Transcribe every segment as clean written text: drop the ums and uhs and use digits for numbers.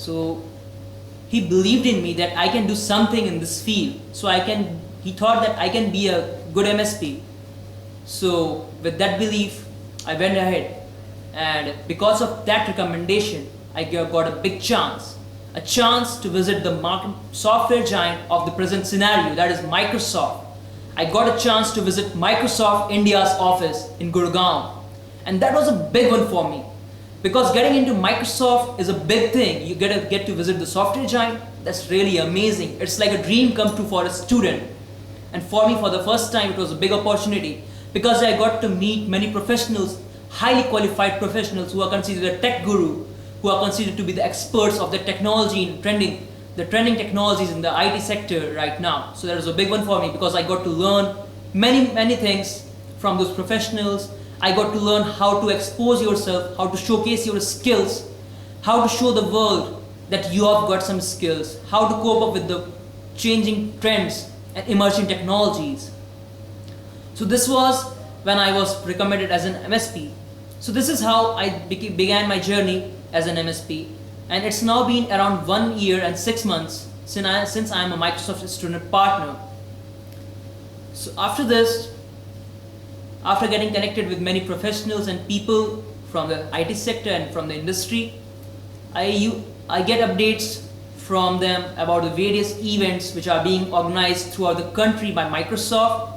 So he believed in me that I can do something in this field. So he thought that I can be a good MSP. So with that belief, I went ahead, and because of that recommendation, I got a big chance. A chance to visit the software giant of the present scenario, that is Microsoft. I got a chance to visit Microsoft India's office in Gurgaon. And that was a big one for me. Because getting into Microsoft is a big thing. You get to visit the software giant. That's really amazing. It's like a dream come true for a student. And for me, for the first time, it was a big opportunity. Because I got to meet many professionals, highly qualified professionals who are considered a tech guru, who are considered to be the experts of the technology in the trending technologies in the IT sector right now. So that was a big one for me because I got to learn many things from those professionals. I got to learn how to expose yourself, how to showcase your skills, how to show the world that you have got some skills, how to cope up with the changing trends and emerging technologies. So this was when I was recommended as an MSP. So this is how I began my journey as an MSP, and it's now been around 1 year and 6 months since I am a Microsoft student partner. So after this, after getting connected with many professionals and people from the IT sector and from the industry, I get updates from them about the various events which are being organized throughout the country by Microsoft.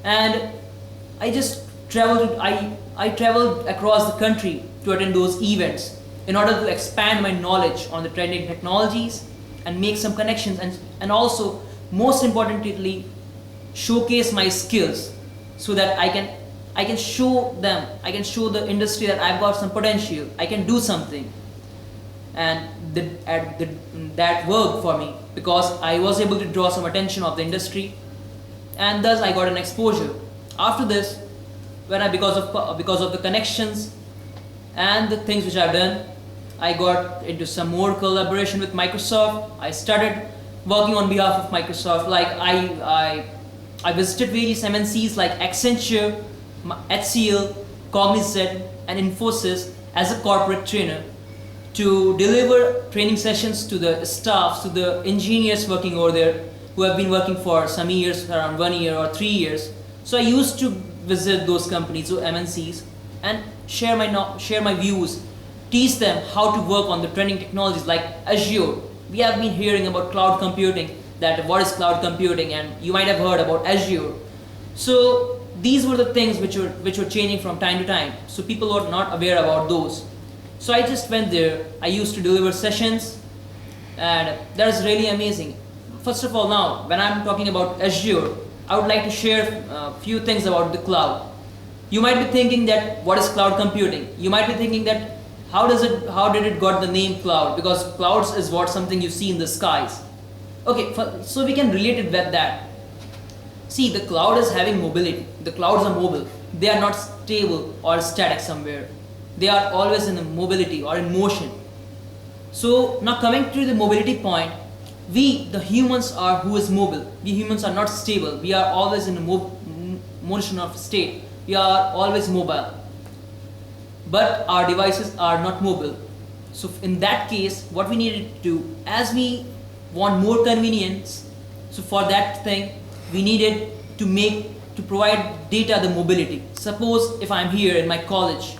And I traveled across the country to attend those events in order to expand my knowledge on the trending technologies and make some connections, and also most importantly showcase my skills so that I can show the industry that I've got some potential, I can do something. And that worked for me because I was able to draw some attention of the industry, and thus I got an exposure. After this, because of the connections and the things which I've done, I got into some more collaboration with Microsoft. I started working on behalf of Microsoft. Like I visited various MNCs like Accenture, HCL, Cognizant, and Infosys as a corporate trainer to deliver training sessions to the staffs, to the engineers working over there who have been working for some years, around 1 year or 3 years. So I used to visit those companies, so MNCs, and share my views, teach them how to work on the trending technologies like Azure. We have been hearing about cloud computing, that what is cloud computing, and you might have heard about Azure. So these were the things which were changing from time to time. So people were not aware about those. So I just went there. I used to deliver sessions, and that is really amazing. First of all, now when I'm talking about Azure, I would like to share a few things about the cloud. You might be thinking that what is cloud computing? You might be thinking that how did it got the name cloud? Because clouds is something you see in the skies. Okay, so we can relate it with that. See, the cloud is having mobility. The clouds are mobile. They are not stable or static somewhere. They are always in a mobility or in motion. So now coming to the mobility point, we, the humans, are who is mobile. We humans are not stable. We are always in a motion of state. We are always mobile. But our devices are not mobile. So in that case, what we needed to do, as we want more convenience, so for that thing, we needed to provide data the mobility. Suppose if I'm here in my college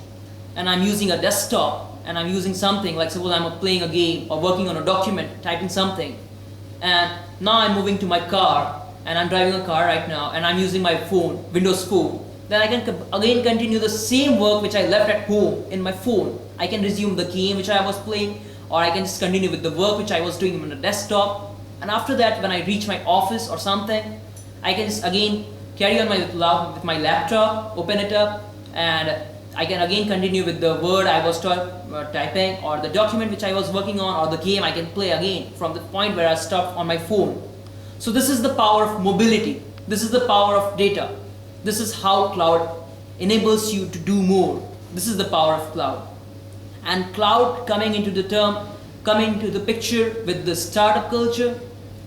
and I'm using a desktop and I'm using something like, suppose I'm playing a game or working on a document, typing something, and now I'm moving to my car and I'm driving a car right now and I'm using my phone, Windows Phone, then I can again continue the same work which I left at home in my phone. I can resume the game which I was playing, or I can just continue with the work which I was doing on the desktop. And after that, when I reach my office or something, I can just again carry on with my laptop, open it up, and I can again continue with the word I was typing, or the document which I was working on, or the game I can play again from the point where I stopped on my phone. So this is the power of mobility. This is the power of data. This is how cloud enables you to do more. This is the power of cloud. And cloud coming into the picture with the startup culture,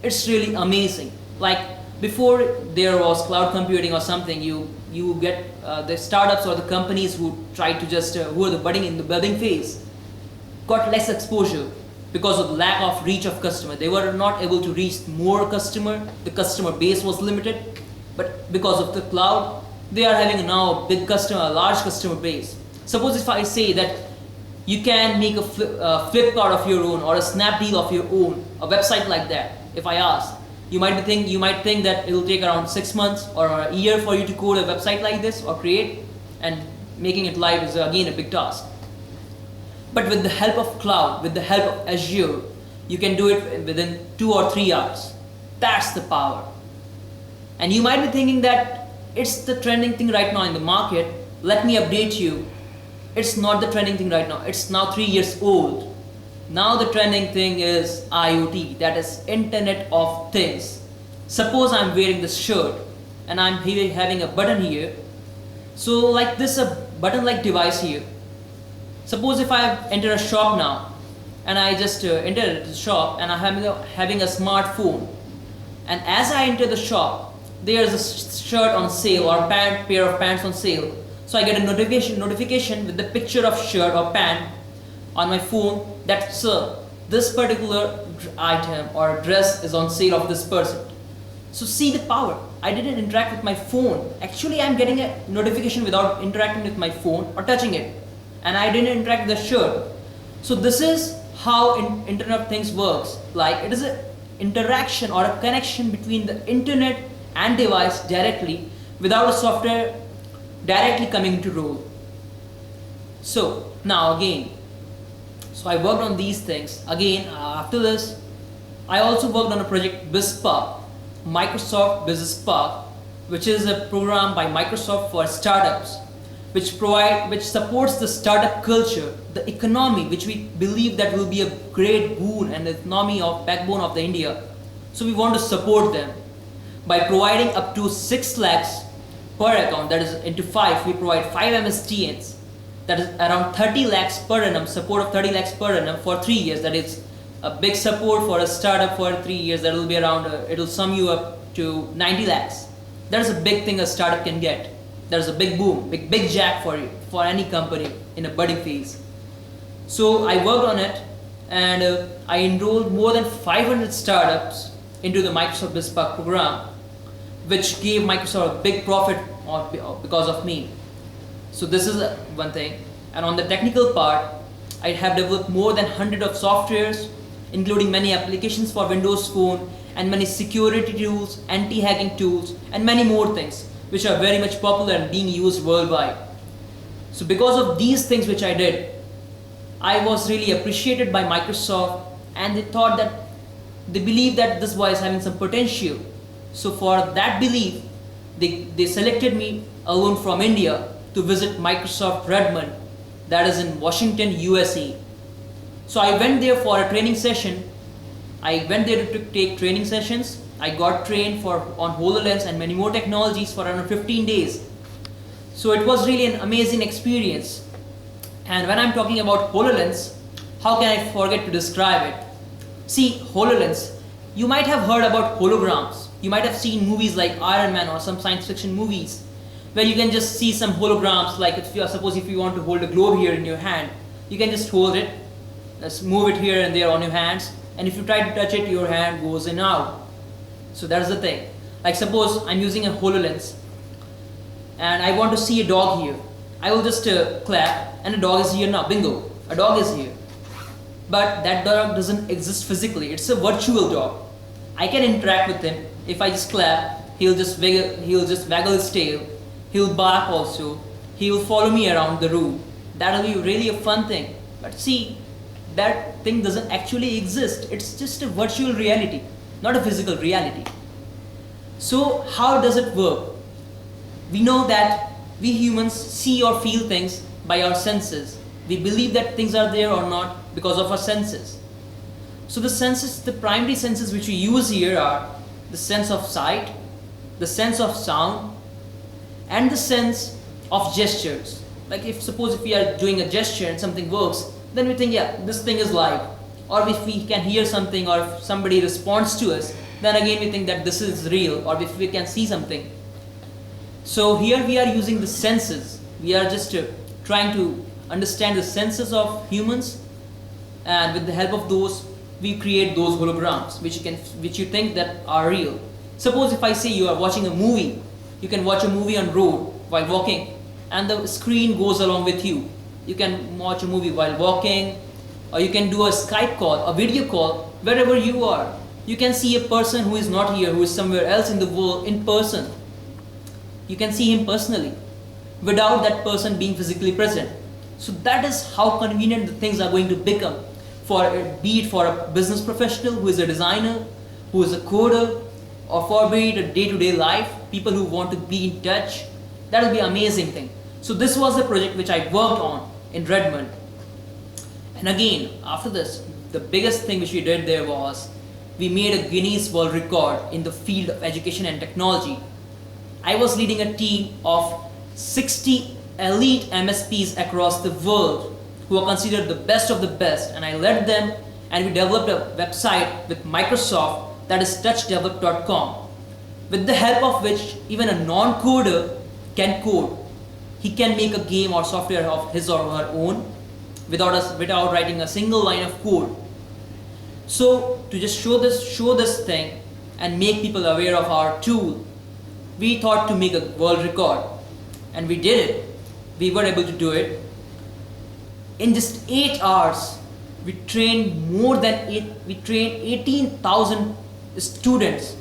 it's really amazing. Like before there was cloud computing or something, you get the startups or the companies who try to just who are in the budding phase got less exposure. because of lack of reach of customer. They were not able to reach more customer. The customer base was limited. But because of the cloud, they are having now a big customer, a large customer base. Suppose if I say that you can make a Flipkart of your own or a Snapdeal of your own, a website like that. If I ask, you might think that it will take around 6 months or a year for you to code a website like this or create, and making it live is again a big task. But with the help of cloud, with the help of Azure, you can do it within 2 or 3 hours. That's the power. And you might be thinking that it's the trending thing right now in the market. Let me update you. It's not the trending thing right now. It's now 3 years old. Now the trending thing is IoT, that is Internet of Things. Suppose I'm wearing this shirt and I'm having a button here. So like this, a button-like device here. Suppose if I enter a shop now and I just enter the shop and I'm having a smartphone, and as I enter the shop, there's a shirt on sale or pair of pants on sale. So I get a notification with the picture of shirt or pant on my phone that, sir, this particular item or dress is on sale of this person. So see the power. I didn't interact with my phone. Actually, I'm getting a notification without interacting with my phone or touching it. And I didn't interact with the shirt. So this is how Internet of Things works. Like, it is an interaction or a connection between the internet and device directly without a software directly coming into role. So now again, so I worked on these things. Again, after this, I also worked on a project BizSpark, Microsoft Business Park, which is a program by Microsoft for startups, which supports the startup culture, the economy, which we believe that will be a great boon and the economy of backbone of the India. So we want to support them by providing up to 6 lakhs per account, that is into 5, we provide 5 MSTNs, that is around 30 lakhs per annum, support of 30 lakhs per annum for 3 years. That is a big support for a startup for 3 years. That will be around, it will sum you up to 90 lakhs. That is a big thing a startup can get. That is a big boom, big jack for you, for any company in a budding phase. So I worked on it, and I enrolled more than 500 startups into the Microsoft BizSpark program, which gave Microsoft a big profit because of me. So this is one thing. And on the technical part, I have developed more than 100 of softwares, including many applications for Windows Phone and many security tools, anti-hacking tools, and many more things, which are very much popular and being used worldwide. So because of these things which I did, I was really appreciated by Microsoft, and they believe that this boy is having some potential. So for that belief, they selected me alone from India to visit Microsoft Redmond, that is in Washington, USA. So I went there for a training session. I went there to take training sessions. I got trained on HoloLens and many more technologies for around 15 days. So it was really an amazing experience. And when I'm talking about HoloLens, how can I forget to describe it? See, HoloLens, you might have heard about holograms. You might have seen movies like Iron Man or some science fiction movies where you can just see some holograms, like suppose if you want to hold a globe here in your hand, you can just hold it, just move it here and there on your hands, and if you try to touch it, your hand goes in and out. So that's the thing. Like suppose I'm using a HoloLens and I want to see a dog here. I will just clap and a dog is here now. Bingo, a dog is here. But that dog doesn't exist physically. It's a virtual dog. I can interact with him. If I just clap, he'll just waggle his tail. He'll bark also. He will follow me around the room. That'll be really a fun thing. But see, that thing doesn't actually exist. It's just a virtual reality, not a physical reality. So how does it work? We know that we humans see or feel things by our senses. We believe that things are there or not because of our senses. So the senses, the primary senses which we use here are the sense of sight, the sense of sound, and the sense of gestures. Like suppose if we are doing a gesture and something works, then we think, yeah, this thing is live. Or if we can hear something or if somebody responds to us, then again we think that this is real, or if we can see something. So here we are using the senses. We are just trying to understand the senses of humans and with the help of those, we create those holograms which you think that are real. Suppose if I say you are watching a movie, you can watch a movie on road while walking, and the screen goes along with you. You can watch a movie while walking, or you can do a Skype call, a video call, wherever you are. You can see a person who is not here, who is somewhere else in the world in person. You can see him personally, without that person being physically present. So that is how convenient the things are going to become, be it for a business professional who is a designer, who is a coder, or for be it a day-to-day life, people who want to be in touch. That will be an amazing thing. So this was the project which I worked on in Redmond. And again, after this, the biggest thing which we did there was, we made a Guinness World Record in the field of education and technology. I was leading a team of 60 elite MSPs across the world who are considered the best of the best, and I led them, and we developed a website with Microsoft, that is touchdevelop.com, with the help of which even a non-coder can code. He can make a game or software of his or her own without writing a single line of code. So to just show this thing and make people aware of our tool, we thought to make a world record, and we did it. We were able to do it. In just 8 hours, we trained 18,000 students,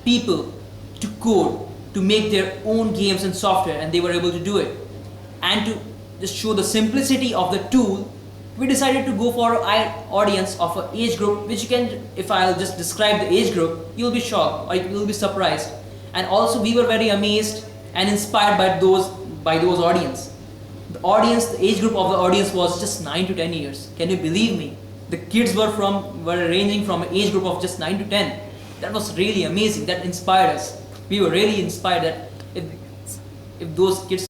people, to code, to make their own games and software, and they were able to do it. And to just show the simplicity of the tool, we decided to go for an audience of an age group, which you can, if I'll just describe the age group, you'll be shocked or you'll be surprised. And also we were very amazed and inspired by those audience. The age group of the audience was just 9 to 10 years. Can you believe me? The kids were ranging from an age group of just 9 to 10. That was really amazing. That inspired us. We were really inspired that if those kids